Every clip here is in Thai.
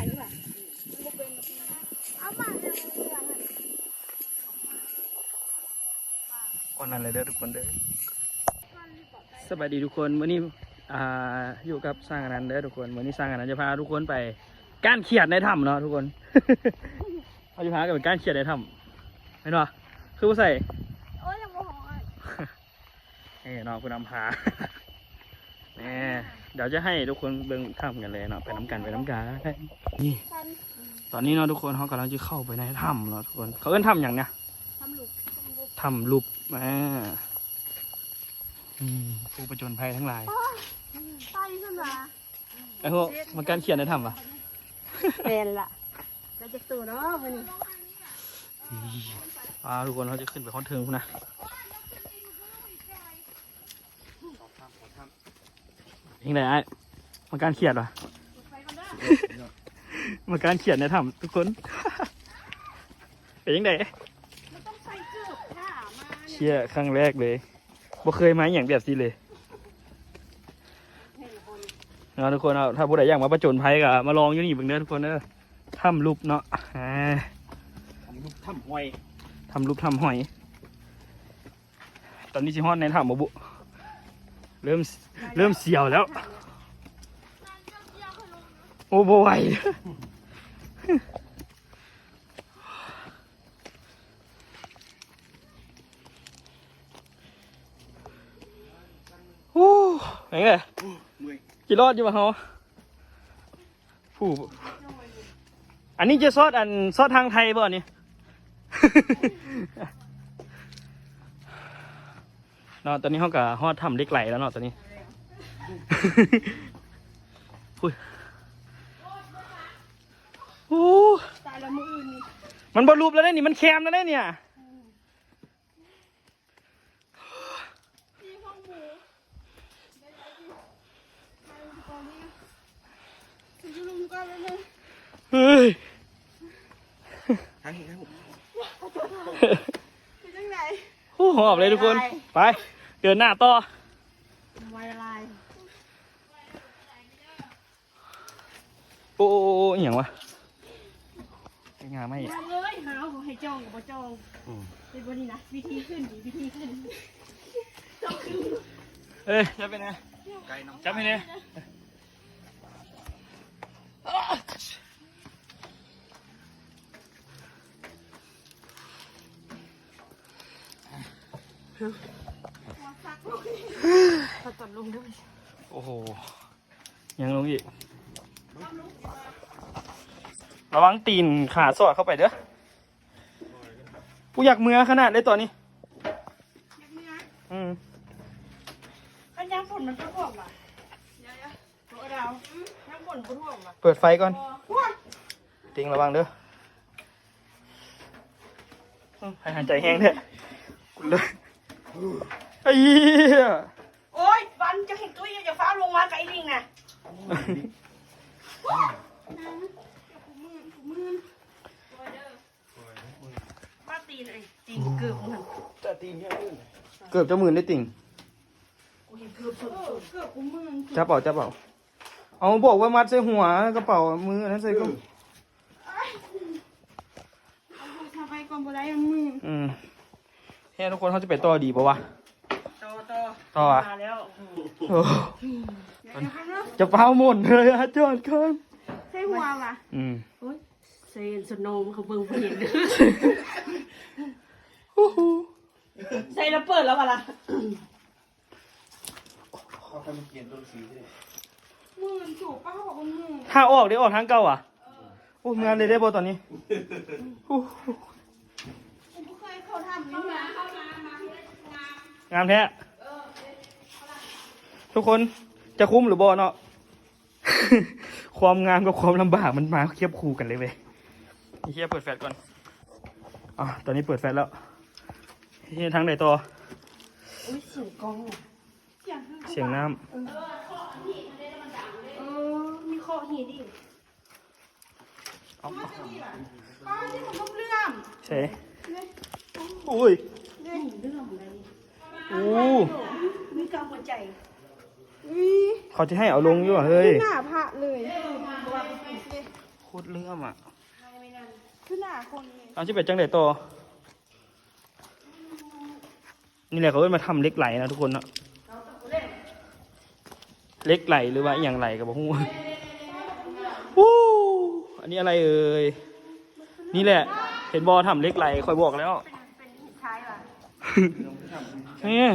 หรือเปล่าเอามาเลยก่อนนั้นเลยเด้อทุกคนเด้อสบายดีทุกคนวันนี้อยู่กับสร้างอนันต์เด้อทุกคนวันนี้สร้างอนันต์จะพาทุกคนไปก้านเขียดในถ้ำเนาะทุกคนเราจะพากันไปก้านเขียดในถ้ำเห็นป่ะคือผู้ใส่ โอ้ยยังโมโหเนาะคุณนำพาเดี๋ยวจะให้ทุกคนเบิ่งถ้ำกันเลยเนาะไปน้ำกันนี่ตอนนี้เนาะทุกคนเขากำลังจะเข้าไปในถ้ำเนาะทุกคนเขาเอิ้นถ้ำอย่างเนี้ยถ้ำลุบผู้ประจนภัยทั้งหลายไปขึ้นมาไอ้พวกมันการเขียนในถ้ำปะเป็นละเราจะตู่เนาะวันนี้ทุกคนเขาจะขึ้นไปข้อนเทิงคุณนะยังไงไอ้มันการเขียนวะมันการเขียนในถ้ำทุกคนเป็นยังไงเชี่ยครั้งแรกเลยบ่เคยมาอย่างแบบนี้เลยทุกคนถ้าผู้ใดอยากมาประจนภัยก็มาลองอยู่นี่เบิ่งเด้อทุกคนเด้อถ้ำรูปเนาะถ้ำรูปถ้ำหอยถ้ำรูปถ้ำหอยตอนนี้ชิฮอนในถ้ำบ่บุเริ่มเสียวแล้วโอ้บ่ไหวไหนไงกี่รอดอยู่มาเขาผู้อันนี้จะซอสทางไทยบ่เนี่ยเนาะตอนนี้เขากับฮอดทำเล็กไหลแล้วเนาะตอนนี้โอ้ตายแล้วมืออื่นนี่มันบอลลูปแล้วได้นี่มันแคมแล้วได้เนี่ยเฮ้ยเป็นยังไงโอ้หอบเลยทุกคนไปเดินหน้าต่อไวอะไรโอ้อย่างวะงาไม่เลยหาให้จองกับบ่จองเป็นวันนี้นะวิธีขึ้นต้องขึ้นจับไปนะจับไปนะตัดลงด้วยโอ้โหยังลงอีกระวังตีนขาสอดเข้าไปเด้อกูอยากเมือขนาดเลยตอนนี้อันยังฝนมันก็ท่วมอ่ะเดี๋ยวตัวดาวยังฝนก็ท่วมอ่ะเปิดไฟก่อนติงระวังเด้อให้หายใจแห้งเถอะกูเลยไอ้เหี้ยโอ้ยวันจะเห็นตุ้ยจะฟ้าลงมาไกลลิงนะป้าตีนไอ้ตีนเกือบมันจะตีนแค่เกือบจะหมื่นได้ติ่งเกือบกูมือจับเปล่าเอาบอกว่ามัดใส่หัวกระเป๋ามือนั้นใส่ก็ทำไปก่อนบ่ได้มือเฮ้ยทุกคนเขาจะไปต่อดีป่าวะต่อมาแล้วจะเฝ้าหมดเลยอาจารย์ครับใส่หัวว่ะโอ้ยเซนสโนมเขาเบิ่งเห็นใส่แล้วเปิดแล้วป่ะล่ะเขาทำเกียนต้นสีด้วยมือจูบป้าบอกว่ามือถ้าออกได้ออกทางเก่าอ่ะโอ้งานเลยได้บ่ตอนนี้ผมเคยเขาทำนี่นะงามแท้ทุกคนจะคุ้มหรือบ่เนาะ ความงามกับความลำบากมันมาเทียบคู่กันเลยเว้ยเฮียเปิดแฟลชก่อนตอนนี้เปิดแฟลชแล้วเฮียทางไหนต่ออุ้ยเสียงกองเสียงน้ำมีข้อหีดิป้าที่ผมต้องเลื่อมใช่อุ้ยเลื่อมเลยโอ้มีกำหัวใจเขาจะให้เอาลงอยู่เฮ้ยหน้าพระเลยโ คตรเลื่อมอ่ะ คือหน้าคนนี่ เอาที่เป็ดจังไดต่อนี่แหละเขาเอิ้นมาทำเหล็กไหลนะทุกคนเนาะเหล็กไหลหรือว่าอหย่างไหลกับพวกฮู้วู้อันนี้อะไรเอ่ยนี่แหละเห็นบอทำเหล็กไหลคอยบอกแล้ว เป็นหินท้ายว่ะ นี่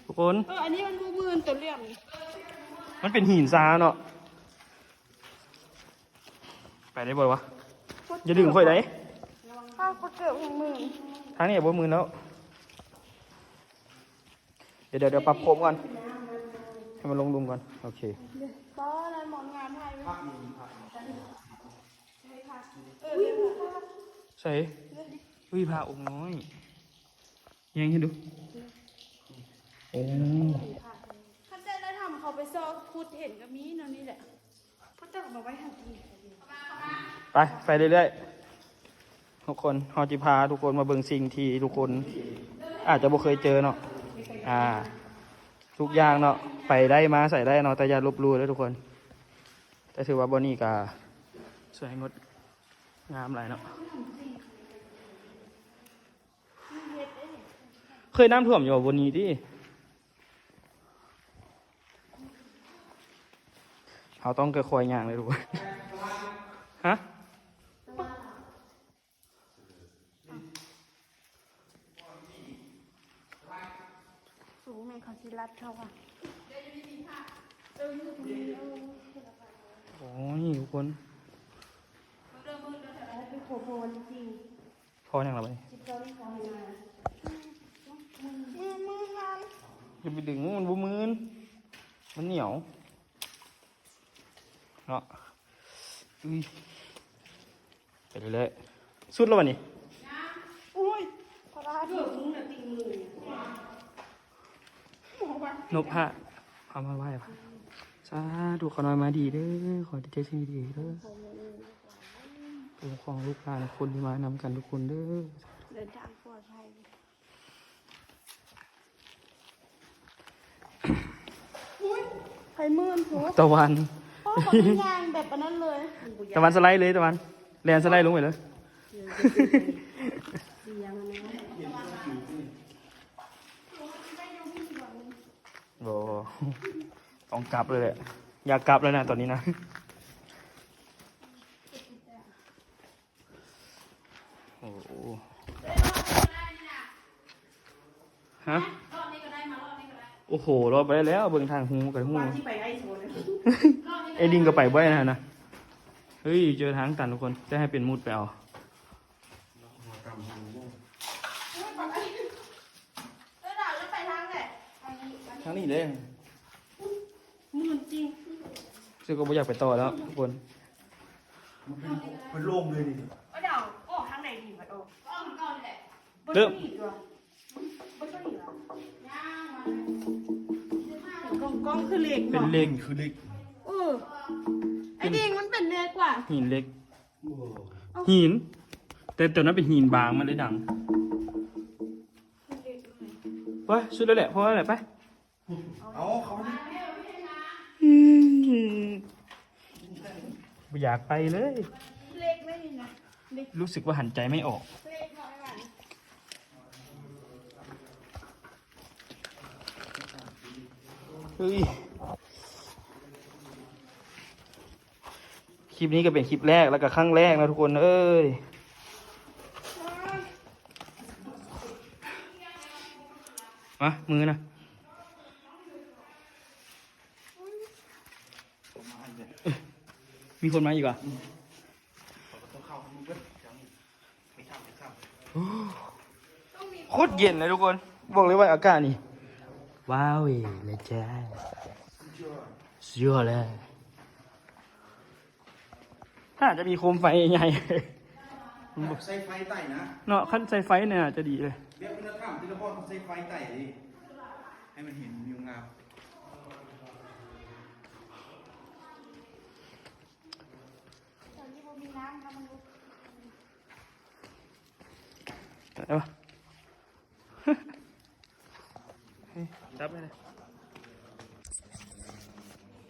ทุกคน อันนี้มันมือตัวเลี่ยม มันเป็นหินซาเนาะไปได้บ่วะอย่าดึงค่อยได้ ข้าวเกิดของมือ ทางนี้บ่มือแล้วเดี๋ยวปรับโคมก่อนให้มันลงดุมก่อนโอเค ก็อะไรหมอนงานไทย ใส่อุ้ยพาองค์น้อยยังให้ดูโอ้ ถ้าเจ้ได้ทำเขาไปซอกพูดเห็นก็มีเนาะนี่แหละพูดแต่มาไว้ทันที ไปเรื่อยๆทุกคนฮอจิพาทุกคนมาเบิ่งสิ่งที่ทุกคนอาจจะบ่เคยเจอเนาะทุกอย่างเนาะไปได้มาใส่ได้เนาะแต่อย่าลบหลู่เลยทุกคนแต่ถือว่าบ่นี่ก็สวยงดงามหลายเนาะเคยน้ำท่วมอยู่บนนี้ดิเขาต้องค่อยๆย่างเลยทุกคนฮะ สูงในเขาชิรัดเขาอ่ะ โอ้ยทุกคน เป็นโคโบนจริง พออย่างไร จิตใจเขามามืองาน อย่าไปดึงมันบ่มืนมันเหนียวเนาะอุ้ยไปเรื่อยๆสุดแล้ววะนี่ อุ้ยพระราชถึงน่ะตีมือน กพระเอามาไหว้พระสาธุขอหน่อยมาดีเด้อขอใจสิ่งดีเด้อปกครองลูกหลานคนที่มานำกันทุกคนเด้อ เดินทางปลอดภัยอุ้ยไข่มือนหัว ตะวัน พ่อเขาเป็นยางแบบอันนั้นเลย ตะวันสไลด์เลยตะวันแลนสไลด์ลงไปเลยโอ้ต้องกลับเลยแหละอยากกลับเลยนะตอนนี้นะโอ้โหฮะโอ้โหรอไปได้แล้วเบิ่งทางหูกับหู ที่ไปไอ้โซนเลย ไอ้ดิงก็ไปบ่อยนะเฮ้ยเจอทางตันทุกคนจะให้เป็นมุดไปเอา แล้วด่าแล้วไปทางไหน ทางนี้เลย มือนจริง ซึ่งก็ไม่อยากไปต่อแล้วทุกคน มันโล่งเลยดิ เดี๋ยวออกทางไหนดีวะโอ้ก็มันก่อนแหละ เริ่ม กล้องคือเล็ก เป็นเหล็ก คือเล็ก ไอ้ดิงมันเป็นเล็กกว่า หินเหล็กหิน แต่ตัวนั้นเป็นหินบางมันเลยดังไปสุดแล้วแหละพอแล้วแหละไป เอาเขาดิ ไม่อยากไปเลย เล็กไม่ดีนะ รู้สึกว่าหันใจไม่ออก เล็กน้อยกว่า เฮ้ยคลิปนี้ก็เป็นคลิปแรกแล้วก็ครั้งแรกนะทุกคนเอ้ยมามือนะมีคนมาอีกเหรอ่ะ ต้องเข้ามึงก็ไม่เข้าไม่เข้า โคตรเย็นเลยทุกคน บอกเลยว่าอากาศนี่ ว้าวเลยจ้าสุดยอดเลยถ้าจะมีโคมไฟใหญ่ ใส่ไฟไต่นะ เนาะขั้นใส่ไฟเนี่ยจะดีเลย เรียกคุณธรรมที่ละพ่อเขาใส่ไฟไต่ดิให้มันเห็นวิวงาม ตอนนี้ผมมีน้ำนะมัน ได้ปะ จับไปเลย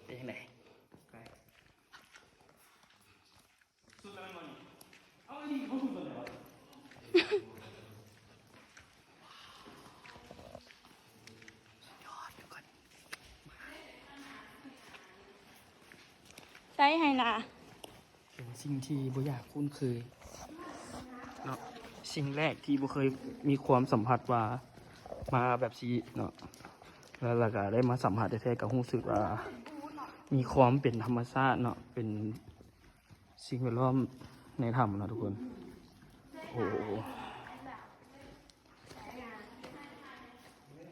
เป็นยังไง สุด ใช้ให้นะ เป็นสิ่งที่บ่อยากคุ้นเคยเนาะสิ่งแรกที่บ่เคยมีความสัมผัสว่ามาแบบซีเนาะแล้วเราก็ได้มาสัมผัสแท้ๆกับรู้สึกว่ามีความเป็นธรรมชาติเนาะเป็นสิ่งแวดล้อมในถ้ำเนาะทุกคนโอ้โห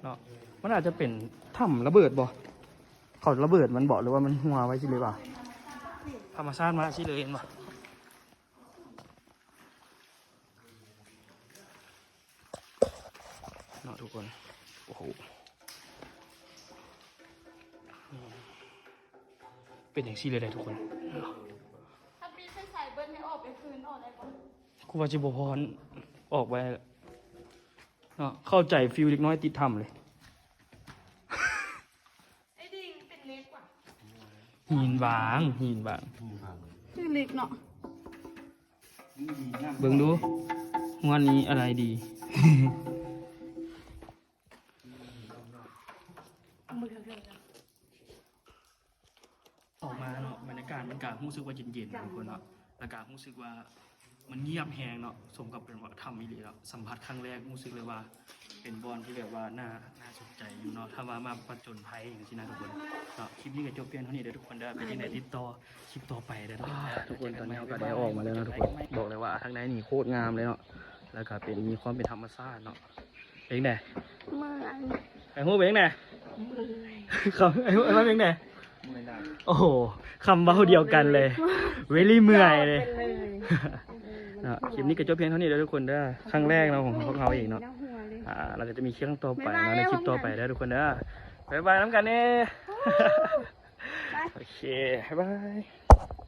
เนาะมันอาจจะเป็นถ้ำระเบิดบ่เขาระเบิดมันบ่หรือว่ามันหัวไว้สิเลยบ่ธรรมชาติมาสิเลยเห็นบ่เนาะทุกคนโอ้โหเป็นอย่างซี่เลยได้ทุกคน ถ้าปีใส่เบิ้ลให้ออกไปคืนออกได้ปะ กูว่าจิบพรออกไปเนาะเข้าใจฟิลเล็กน้อยติดถ้ำเลย ไอ้ดิงเป็นเล็กว่ะ หินบางหินบาง คือเล็กเนาะ เบิ่งดูงวันนี้อะไรดี ออกมาเนาะบรรยากาศมันการู้สึกว่าเย็นๆนะทุกคนเนาะแล้วก็รู้สึกว่ามันเงียบแฮงเนาะสมกับเป็นว่าทำอีหลีแล้วสัมผัสครั้งแรกรู้สึกเลยว่า เป็นบอลที่แบบว่าน่าสนใจอยู่เนาะถ้าว่ามาประจนภัยอย่างที่นะทุกคนเนาะคลิปนี้ก็จบเพียงเท่านี้เด้อทุกคนเด้อไปที่ไหนติดต่อคลิปต่อไปเด้อทุกคนตอนนี้ก็ได้ออกมาแล้วนะทุกคนบอกเลยว่าทางในนี่โคตรงามเลยเนาะแล้วก็เป็นมีความเป็นธรรมชาติเนาะเป็นไง เมื่อย ไอ้หูเป็นไงคำไอ้หูเป็นไงโอ้โหคำเบาเดียวกันเลยเวลี่เมื่อยเลยคลิปนี้ก็จบเพียงเท่านี้แล้วทุกคนเด้อครั้งแรกเนาะของพวกเราเองเนาะเราก็จะมีคลิปต่อไปเนาะในคลิปต่อไปได้ทุกคนเด้อบ๊ายบายน้ำกันเน่โอเคบ๊ายบาย